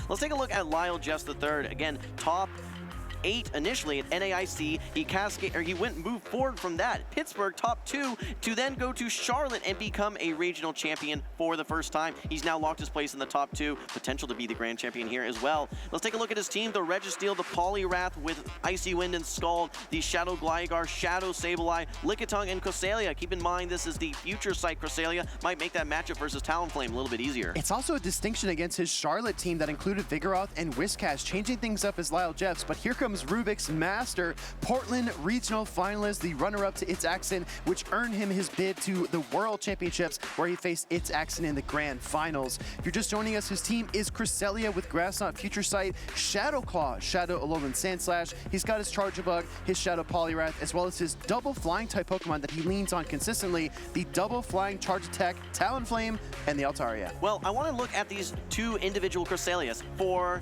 Let's take a look at LyleJeffsIII. Again, top 8 initially at NAIC. He moved forward from that. Pittsburgh top 2 to then go to Charlotte and become a regional champion for the first time. He's now locked his place in the top 2, potential to be the grand champion here as well. Let's take a look at his team. The Registeel, the Poliwrath with Icy Wind and Scald, the Shadow Gligar, Shadow Sableye, Lickitung, and Cresselia. Keep in mind this is the future sight Cresselia. Might make that matchup versus Talonflame a little bit easier. It's also a distinction against his Charlotte team that included Vigoroth and Whiscash, changing things up as LyleJeffs. But here comes XRubixMaster, Portland regional finalist, the runner-up to xXRubixMasterXx, which earned him his bid to the World Championships, where he faced xXRubixMasterXx in the grand finals. If you're just joining us, his team is Cresselia with Grassknot, Future Sight, Shadow Claw, Shadow Alolan Sandslash. He's got his Charjabug, his Shadow Poliwrath, as well as his double flying type Pokemon that he leans on consistently, the double flying Charge Attack, Talonflame, and the Altaria. Well, I want to look at these two individual Cresselias. For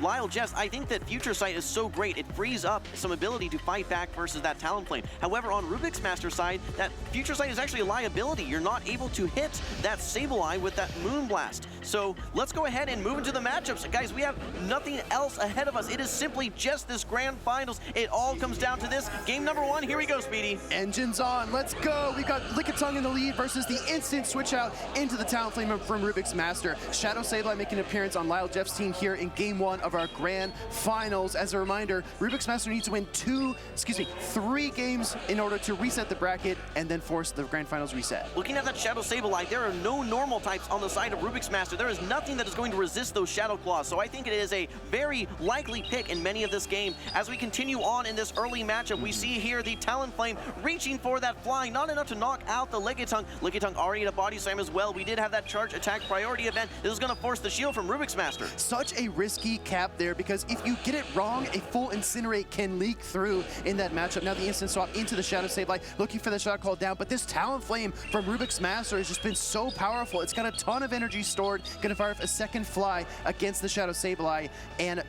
LyleJeffs, I think that Future Sight is so great, it frees up some ability to fight back versus that Talonflame. However, on XRubixMaster's side, that Future Sight is actually a liability. You're not able to hit that Sableye with that Moonblast. So let's go ahead and move into the matchups. Guys, we have nothing else ahead of us. It is simply just this grand finals. It all comes down to this. Game number 1, here we go, Speedy. Engines on, let's go. We got Lickitung in the lead versus the instant switch out into the Talonflame from XRubixMaster. Shadow Sableye making an appearance on LyleJeffs' team here in game 1 of our grand finals. As a reminder, XRubixMaster needs to win 3 games in order to reset the bracket and then force the grand finals reset. Looking at that Shadow Sableye, there are no normal types on the side of XRubixMaster. There is nothing that is going to resist those Shadow Claws, so I think it is a very likely pick in many of this game. As we continue on in this early matchup, we see here the Talonflame reaching for that flying, not enough to knock out the Lickitung. Lickitung already at a body slam as well. We did have that charge attack priority event. This is going to force the shield from XRubixMaster. Such a risky cap there, because if you get it wrong, a full Incinerate can leak through in that matchup. Now the instant swap into the Shadow Sableye, looking for the shot call down, but this Talonflame from XRubixMaster has just been so powerful. It's got a ton of energy stored, gonna fire off a second fly against the Shadow Sableye and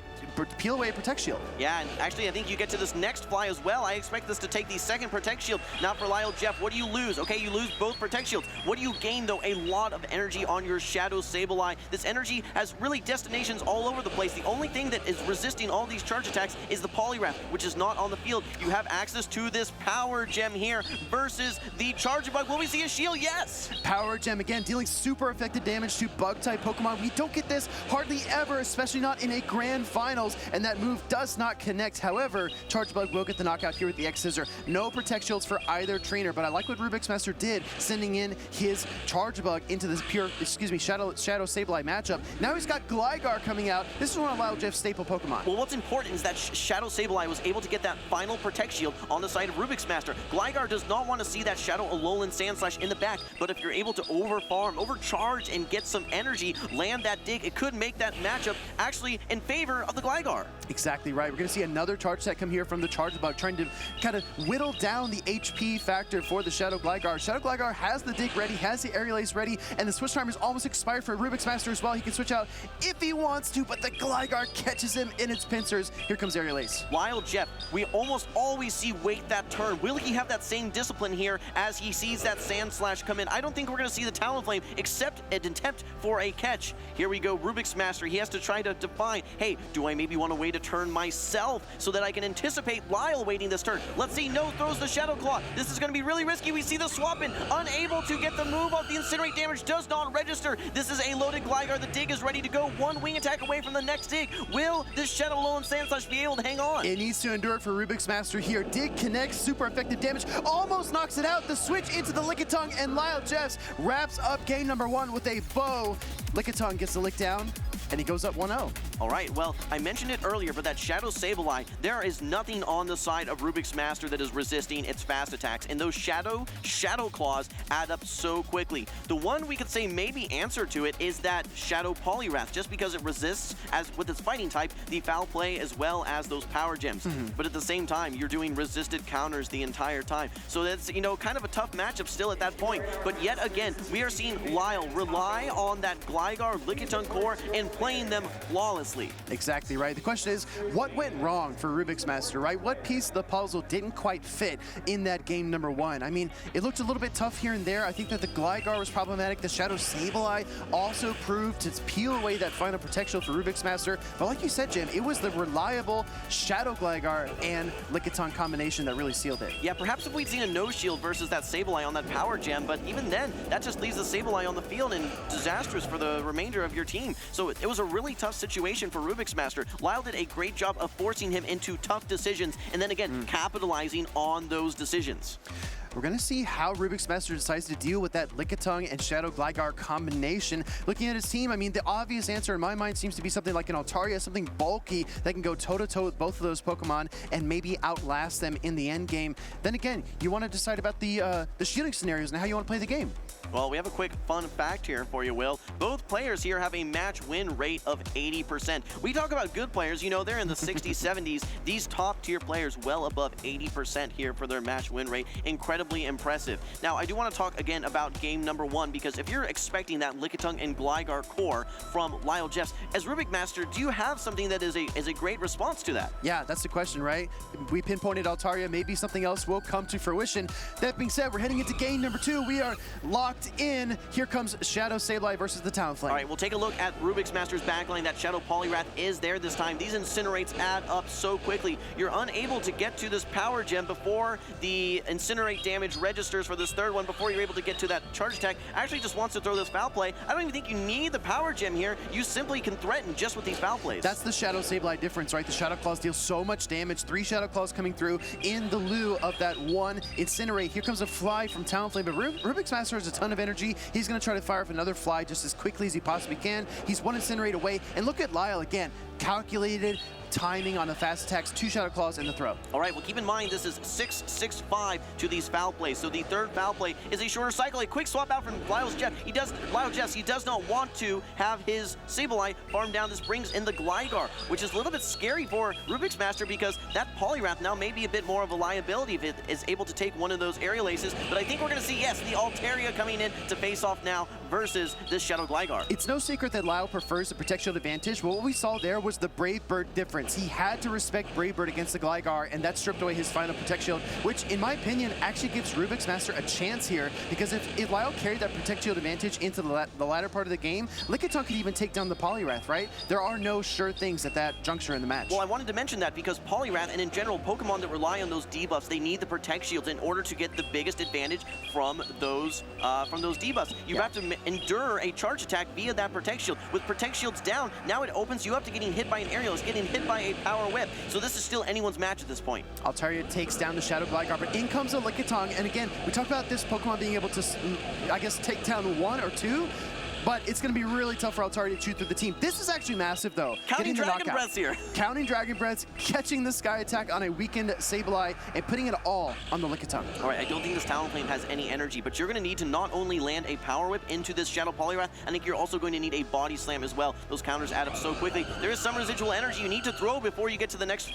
peel away Protect Shield. Yeah, and actually I think you get to this next fly as well. I expect this to take the second Protect Shield. Now for LyleJeff, what do you lose? Okay, you lose both Protect Shields. What do you gain though? A lot of energy on your Shadow Sableye. This energy has really destinations all over the place. The only thing that is resisting all these charge attacks is the Poliwrath, which is not on the field. You have access to this Power Gem here versus the Charjabug. Will we see a shield? Yes! Power Gem again, dealing super effective damage to Bug-type Pokemon. We don't get this hardly ever, especially not in a grand finals, and that move does not connect. However, Charjabug will get the knockout here with the X-Scissor. No Protect Shields for either trainer, but I like what XRubixMaster did, sending in his Charjabug into this Shadow Sableye matchup. Now he's got Gligar coming out. This is one of LyleJeff's staple Pokemon. Well, what's important is that Shadow Sableye was able to get that final Protect Shield on the side of XRubixMaster. Gligar does not want to see that Shadow Alolan Sandslash in the back, but if you're able to overfarm, overcharge, and get some energy, land that dig, it could make that matchup actually in favor of the Gligar. Exactly right. We're going to see another charge set come here from the Charjabug, trying to kind of whittle down the HP factor for the Shadow Gligar. Shadow Gligar has the dig ready, has the Aerial Ace ready, and the switch timer is almost expired for XRubixMaster as well. He can switch out if he wants to, but the Gligar catches him in its pincers. Here comes Aerial Ace. LyleJeff, we almost always see wait that turn. Will he have that same discipline here as he sees that Sandslash come in? I don't think we're going to see the Talonflame except an attempt for a catch. Here we go, XRubixMaster. He has to try to define, hey, do I maybe want to wait a turn myself so that I can anticipate Lyle waiting this turn? Let's see, no, throws the Shadow Claw. This is going to be really risky. We see the swap in, unable to get the move off. The Incinerate damage does not register. This is a loaded Gligar. The dig is ready to go. One wing attack away from the next dig. Will this Shadow Alolan Sandslash be able to hang on? It needs to endure it for XRubixMaster here. Dig connects, super effective damage, almost knocks it out. The switch into the Lickitung, and LyleJeffs wraps up game number 1 with a bow. Lickitung gets the lick down, and he goes up 1-0. All right, well, I mentioned it earlier, but that Shadow Sableye, there is nothing on the side of XRubixMaster that is resisting its fast attacks, and those Shadow Claws add up so quickly. The one we could say maybe answer to it is that Shadow Poliwrath, just because it resists, as with its fighting type, the Foul Play as well as those Power Gems. But at the same time, you're doing resisted counters the entire time. So that's, you know, kind of a tough matchup still at that point. But yet again, we are seeing Lyle rely on that Gligar Lickitung core and playing them flawlessly. Exactly right. The question is, what went wrong for RubixMaster, right? What piece of the puzzle didn't quite fit in that game number 1? I mean, it looked a little bit tough here and there. I think that the Gligar was problematic. The Shadow Sableye also proved to peel away that final protection for RubixMaster. But like you said, Jim, it was the reliable Shadow Gligar and Lickitung combination that really sealed it. Yeah, perhaps if we'd seen a no-shield versus that Sableye on that power gem, but even then, that just leaves the Sableye on the field and disastrous for the remainder of your team. So it was a really tough situation for RubixMaster. Lyle did a great job of forcing him into tough decisions and then again, capitalizing on those decisions. We're going to see how RubixMaster decides to deal with that Lickitung and Shadow Gligar combination. Looking at his team, I mean, the obvious answer in my mind seems to be something like an Altaria, something bulky that can go toe-to-toe with both of those Pokemon and maybe outlast them in the end game. Then again, you want to decide about the shielding scenarios and how you want to play the game. Well, we have a quick fun fact here for you, Will. Both players here have a match win rate of 80%. We talk about good players, you know, they're in the 60s, 70s. These top tier players well above 80% here for their match win rate. Incredibly impressive. Now, I do want to talk again about game number 1, because if you're expecting that Lickitung and Gligar core from LyleJeffs, as RubixMaster, do you have something that is a great response to that? Yeah, that's the question, right? We pinpointed Altaria, maybe something else will come to fruition. That being said, we're heading into game number 2. We are locked in. Here comes Shadow Sableye versus the Talonflame. All right, we'll take a look at RubixMaster's backline. That Shadow Poliwrath is there this time. These Incinerates add up so quickly. You're unable to get to this Power Gem before the Incinerate damage registers for this third one, before you're able to get to that Charge Attack. Actually just wants to throw this Foul Play. I don't even think you need the Power Gem here. You simply can threaten just with these Foul Plays. That's the Shadow Sableye difference, right? The Shadow Claws deal so much damage. 3 Shadow Claws coming through in the lieu of that 1 Incinerate. Here comes a Fly from Talonflame, but RubixMaster has a ton of energy. He's going to try to fire up another Fly just as quickly as he possibly can. He's 1 Incinerate away, and look at Lyle again. Calculated timing on the fast attacks, 2 Shadow Claws in the throw. All right, well, keep in mind this is 6-6-5 to these foul plays. So the third foul play is a shorter cycle. A quick swap out from LyleJeffs. He does not want to have his Sableye farm down. This brings in the Gligar, which is a little bit scary for RubixMaster, because that Poliwrath now may be a bit more of a liability if it is able to take one of those aerial aces. But I think we're going to see, yes, the Altaria coming in to face off now versus this Shadow Gligar. It's no secret that Lyle prefers the Protect Shield advantage, but what we saw there was the Brave Bird difference. He had to respect Brave Bird against the Gligar, and that stripped away his final Protect Shield, which, in my opinion, actually gives RubixMaster a chance here, because if Lyle carried that Protect Shield advantage into the latter part of the game, Lickitung could even take down the Poliwrath, right? There are no sure things at that juncture in the match. Well, I wanted to mention that because Poliwrath, and in general, Pokemon that rely on those debuffs, they need the Protect Shields in order to get the biggest advantage from those debuffs. You have to endure a charge attack via that Protect Shield. With Protect Shields down, now it opens you up to getting hit by an aerial, it's getting hit by a Power Whip. So this is still anyone's match at this point. Altaria takes down the Shadow Gligar, but in comes a Lickitung, and again, we talked about this Pokemon being able to, I guess, take down 1 or 2, but it's going to be really tough for Altaria to chew through the team. This is actually massive, though. Counting Dragon Breaths here. Counting Dragon Breaths, catching the Sky Attack on a weakened Sableye, and putting it all on the Lickitung. All right, I don't think this Talonflame has any energy, but you're going to need to not only land a Power Whip into this Shadow Poliwrath, I think you're also going to need a Body Slam as well. Those counters add up so quickly. There is some residual energy you need to throw before you get to the next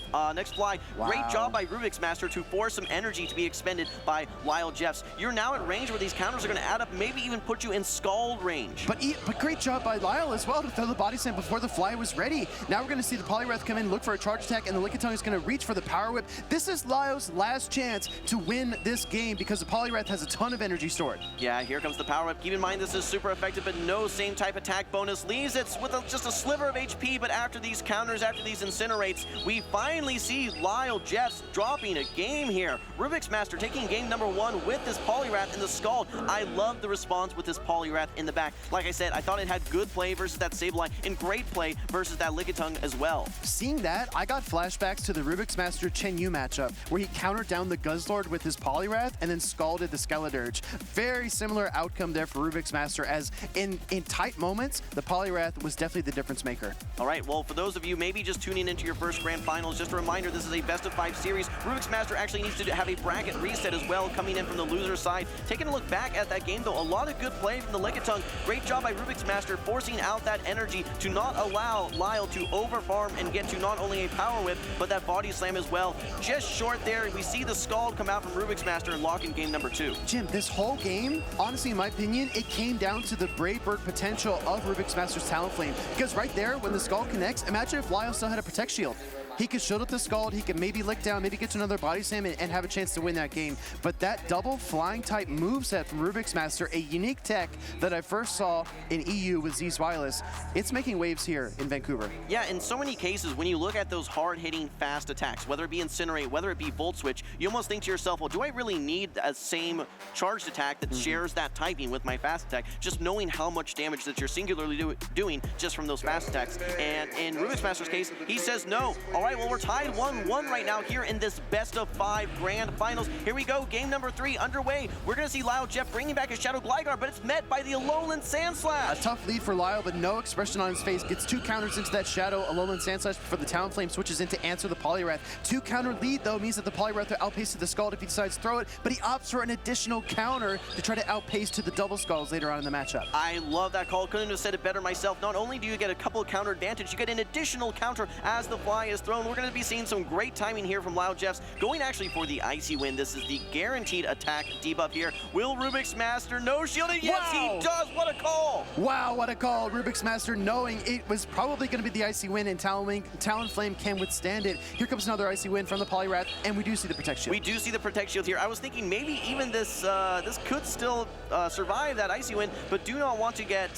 fly. Wow. Great job by RubixMaster to force some energy to be expended by LyleJeffs. You're now at range where these counters are going to add up, maybe even put you in Scald range. But great job by Lyle as well to throw the Body Slam before the Fly was ready. Now we're going to see the Poliwrath come in, look for a charge attack, and the Lickitung is going to reach for the Power Whip. This is Lyle's last chance to win this game, because the Poliwrath has a ton of energy stored. Yeah, here comes the Power Whip. Keep in mind this is super effective, but no same type attack bonus. Leaves it with just a sliver of HP, but after these counters, after these Incinerates, we finally see LyleJeffs dropping a game here. RubixMaster taking game number 1 with this Poliwrath in the Scald. I love the response with this Poliwrath in the back. Like I said, I thought it had good play versus that Sableye and great play versus that Lickitung as well. Seeing that, I got flashbacks to the RubixMaster Chen Yu matchup, where he countered down the Guzzlord with his Poliwrath and then scalded the Skeledirge. Very similar outcome there for RubixMaster, as in tight moments, the Poliwrath was definitely the difference maker. All right, well, for those of you maybe just tuning into your first Grand Finals, just a reminder, this is a best-of-5 series. RubixMaster actually needs to have a bracket reset as well, coming in from the loser side. Taking a look back at that game, though, a lot of good play from the Lickitung. Great job job by XXRubixMaster forcing out that energy to not allow Lyle to overfarm and get to not only a power whip, but that body slam as well. Just short there. We see the Scald come out from XXRubixMaster and lock in game number 2. Jim, this whole game, honestly, in my opinion, it came down to the Brave Bird potential of XXRubixMaster's Talonflame. Because right there, when the Scald connects, imagine if Lyle still had a Protect Shield. He could shield up the Scald, he could maybe lick down, maybe get to another body slam and have a chance to win that game. But that double flying type moveset from XXRubixMaster, a unique tech that I first saw in EU with Z's Wireless, it's making waves here in Vancouver. Yeah, in so many cases, when you look at those hard-hitting, fast attacks, whether it be Incinerate, whether it be Volt Switch, you almost think to yourself, well, do I really need a same charged attack that shares that typing with my fast attack? Just knowing how much damage that you're singularly doing just from those fast attacks. And in XXRubixMaster's case, he says no. All right, well, we're tied 1-1 right now here in this best-of-5 grand finals. Here we go, game number 3 underway. We're going to see LyleJeff bringing back his Shadow Gligar, but it's met by the Alolan Sandslash. A tough lead for Lyle, but no expression on his face. Gets 2 counters into that Shadow Alolan Sandslash before the Talonflame switches in to answer the Poliwrath. 2 counter lead, though, means that the Poliwrath will outpace to the Scald if he decides to throw it, but he opts for an additional counter to try to outpace to the double Scalds later on in the matchup. I love that call. Couldn't have said it better myself. Not only do you get a couple of counter advantage, you get an additional counter as the fly is thrown. We're going to be seeing some great timing here from LyleJeffs, going actually for the Icy Wind. This is the guaranteed attack debuff here. Will XXRubixMaster no shield it? Yes, he does. What a call! Wow, what a call. XXRubixMaster knowing it was probably going to be the Icy Wind, and Talonflame can withstand it. Here comes another Icy Wind from the Poliwrath, and we do see the Protect Shield. We do see the Protect Shield here. I was thinking maybe even this this could still survive that Icy Wind, but do not want to get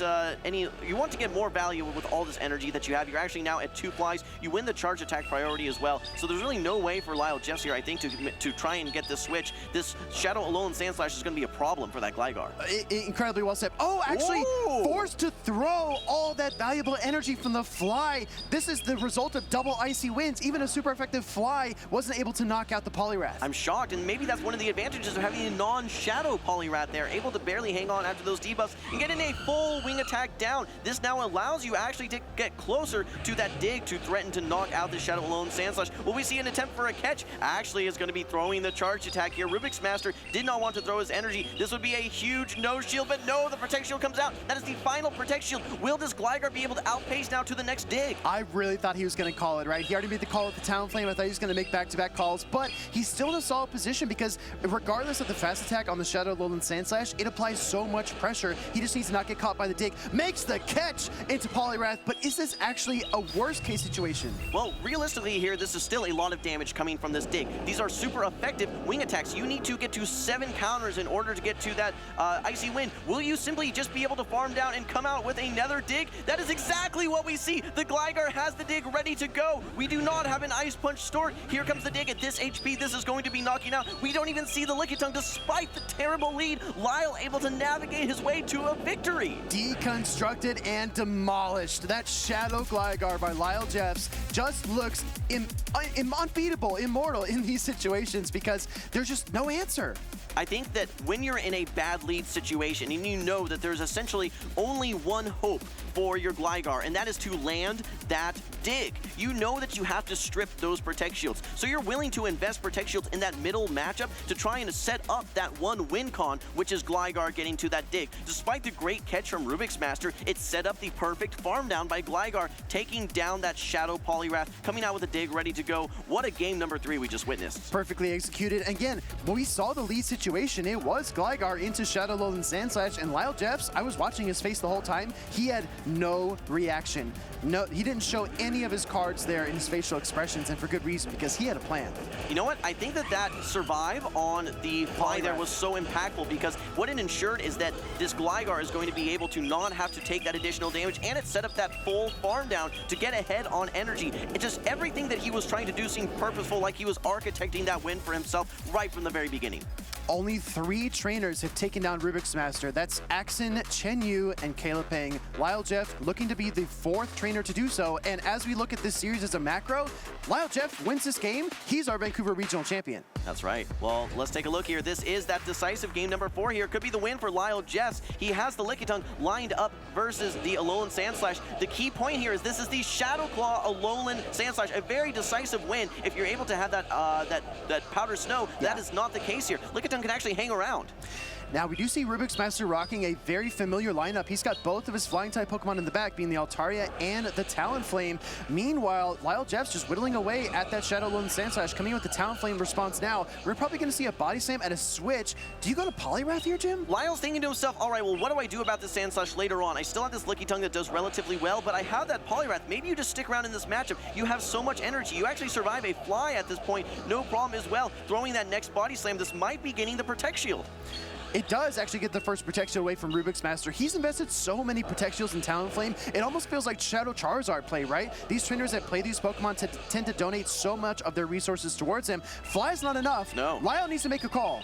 you want to get more value with all this energy that you have. You're actually now at 2 flies. You win the charge attack priority as well. So there's really no way for LyleJeffs here, I think, to try and get this switch. This Shadow Alolan Sandslash is going to be a problem for that Gligar. Incredibly well said. Oh, actually forced to throw all that valuable energy from the fly. This is the result of double Icy Winds. Even a super effective fly wasn't able to knock out the Poliwrath. I'm shocked, and maybe that's one of the advantages of having a non-Shadow Poliwrath there, able to barely hang on after those debuffs and getting a full wing attack down. This now allows you actually to get closer to that dig to threaten to knock out the Shadow Alolan Sandslash. Will we see an attempt for a catch? Actually is going to be throwing the charge attack here. XXRubixMaster did not want to throw his energy. This would be a huge no shield, but no, the Protect Shield comes out. That is the final Protect Shield. Will this Gligar be able to outpace now to the next dig? I really thought he was going to call it, right? He already made the call with the Talonflame. I thought he was going to make back-to-back calls, but he's still in a solid position because regardless of the fast attack on the Shadow Alolan Sandslash, it applies so much pressure. He just needs to not get caught by the dig. Makes the catch into Poliwrath, but is this actually a worst-case situation? Well, realistically here, this is still a lot of damage coming from this dig. These are super effective wing attacks. You need to get to 7 counters in order to get to that Icy Wind. Will you simply just be able to farm down and come out with another dig? That is exactly what we see. The Gligar has the dig ready to go. We do not have an Ice Punch stored. Here comes the dig at this HP. This is going to be knocking out. We don't even see the Lickitung despite the terrible lead. Lyle able to navigate his way to a victory. Deconstructed and demolished. That Shadow Gligar by LyleJeffs just looks unbeatable, immortal in these situations because there's just no answer. I think that when you're in a bad lead situation and you know that there's essentially only one hope for your Gligar, and that is to land that dig. You know that you have to strip those Protect Shields. So you're willing to invest Protect Shields in that middle matchup to try and set up that one win con, which is Gligar getting to that dig. Despite the great catch from XXRubixMaster, it set up the perfect farm down by Gligar, taking down that Shadow Poliwrath, coming out with a dig ready to go. What a game number 3 we just witnessed. Perfectly executed. Again, when we saw the lead situation, it was Gligar into Shadow Alolan Sandslash, and LyleJeffs, I was watching his face the whole time. He had no reaction. No, he didn't show any of his cards there in his facial expressions, and for good reason, because he had a plan. You know what? I think that survive on the fly there was so impactful because what it ensured is that this Gligar is going to be able to not have to take that additional damage, and it set up that full farm down to get ahead on energy. It just everything that he was trying to do seemed purposeful, like he was architecting that win for himself right from the very beginning. Only 3 trainers have taken down XXRubixMaster. That's Axon, Chen Yu, and Caleb Peng. LyleJeff looking to be the 4th trainer to do so. And as we look at this series as a macro, LyleJeff wins this game. He's our Vancouver Regional Champion. That's right. Well, let's take a look here. This is that decisive game number 4 here. Could be the win for LyleJeffs. He has the Lickitung lined up versus the Alolan Sandslash. The key point here is this is the Shadow Claw Alolan Sandslash. A very decisive win if you're able to have that that Powder Snow. Yeah. That is not the case here. Lickitung can actually hang around. Now, we do see RubixMaster rocking a very familiar lineup. He's got both of his flying-type Pokemon in the back, being the Altaria and the Talonflame. Meanwhile, LyleJeffs just whittling away at that Shadow Loan Sandslash, coming in with the Talonflame response now. We're probably going to see a Body Slam and a switch. Do you go to Poliwrath here, Jim? Lyle's thinking to himself, all right, well, what do I do about this Sandslash later on? I still have this Lickitung that does relatively well, but I have that Poliwrath. Maybe you just stick around in this matchup. You have so much energy. You actually survive a fly at this point, no problem as well. Throwing that next Body Slam, this might be getting the Protect Shield. It does actually get the first Protect Shield away from RubixMaster. He's invested so many Protect Shields in Talonflame, it almost feels like Shadow Charizard play, right? These trainers that play these Pokemon tend to donate so much of their resources towards him. Fly's not enough. No. Lyle needs to make a call.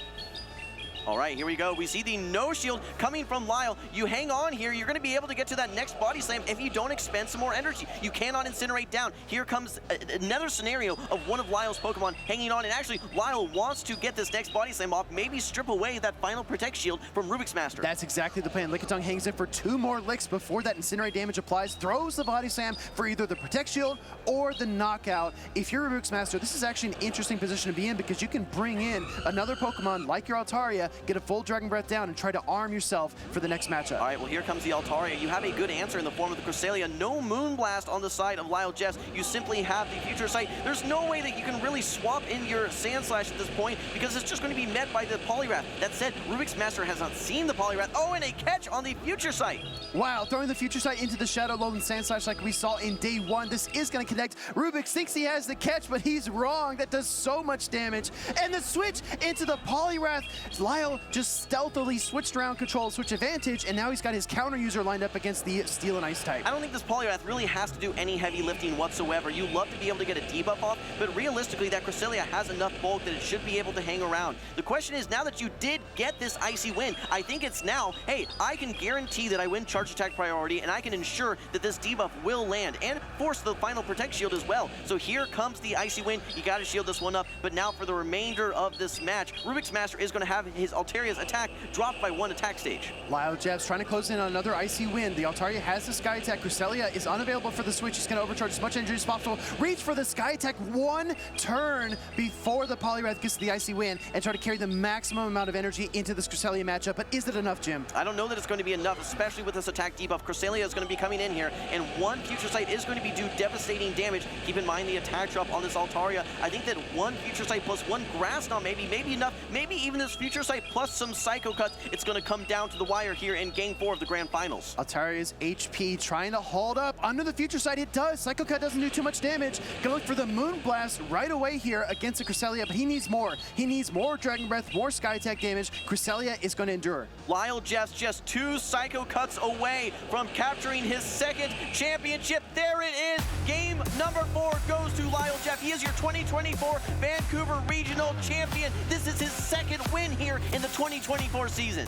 All right, here we go. We see the no shield coming from Lyle. You hang on here. You're going to be able to get to that next Body Slam if you don't expend some more energy. You cannot incinerate down. Here comes another scenario of one of Lyle's Pokemon hanging on. And actually, Lyle wants to get this next Body Slam off, maybe strip away that final Protect Shield from RubixMaster. That's exactly the plan. Lickitung hangs in for 2 more licks before that Incinerate damage applies, throws the Body Slam for either the Protect Shield or the knockout. If you're RubixMaster, this is actually an interesting position to be in because you can bring in another Pokemon like your Altaria, get a full Dragon Breath down, and try to arm yourself for the next matchup. All right, well, here comes the Altaria. You have a good answer in the form of the Cresselia. No Moonblast on the side of LyleJeffs. You simply have the Future Sight. There's no way that you can really swap in your Sandslash at this point because it's just going to be met by the Poliwrath. That said, RubixMaster has not seen the Poliwrath. Oh, and a catch on the Future Sight. Wow, throwing the Future Sight into the Shadow Loan Sandslash like we saw in day 1. This is going to connect. Rubix thinks he has the catch, but he's wrong. That does so much damage. And the switch into the Poliwrath. Lyle just stealthily switched around control, switch advantage, and now he's got his counter user lined up against the Steel and Ice type. I don't think this Poliwrath really has to do any heavy lifting whatsoever. You love to be able to get a debuff off, but realistically, that Cresselia has enough bulk that it should be able to hang around. The question is, now that you did get this Icy win, I think it's now, hey, I can guarantee that I win Charge Attack priority, and I can ensure that this debuff will land, and force the final Protect Shield as well. So here comes the Icy win. You got to shield this one up, but now for the remainder of this match, RubixMaster is going to have his Altaria's attack dropped by 1 attack stage. LyleJeffs trying to close in on another Icy win. The Altaria has the Sky Attack. Cresselia is unavailable for the switch. He's going to overcharge as much energy as possible. Reach for the Sky Attack 1 turn before the Poliwrath gets to the Icy win and try to carry the maximum amount of energy into this Cresselia matchup. But is it enough, Jim? I don't know that it's going to be enough, especially with this attack debuff. Cresselia is going to be coming in here, and 1 Future Sight is going to be do devastating damage. Keep in mind the attack drop on this Altaria. I think that 1 Future Sight plus 1 Grass Knot maybe enough. Maybe even this Future Sight plus some Psycho Cuts. It's going to come down to the wire here in Game 4 of the Grand Finals. Altaria's HP trying to hold up. Under the Future Sight, it does. Psycho Cut doesn't do too much damage. Gonna look for the Moonblast right away here against the Cresselia, but he needs more. He needs more Dragon Breath, more Sky Attack damage. Cresselia is going to endure. LyleJeffs just 2 Psycho Cuts away from capturing his 2nd championship. There it is. Game number 4 goes to LyleJeffs. He is your 2024 Vancouver Regional Champion. This is his 2nd win here in the 2024 season.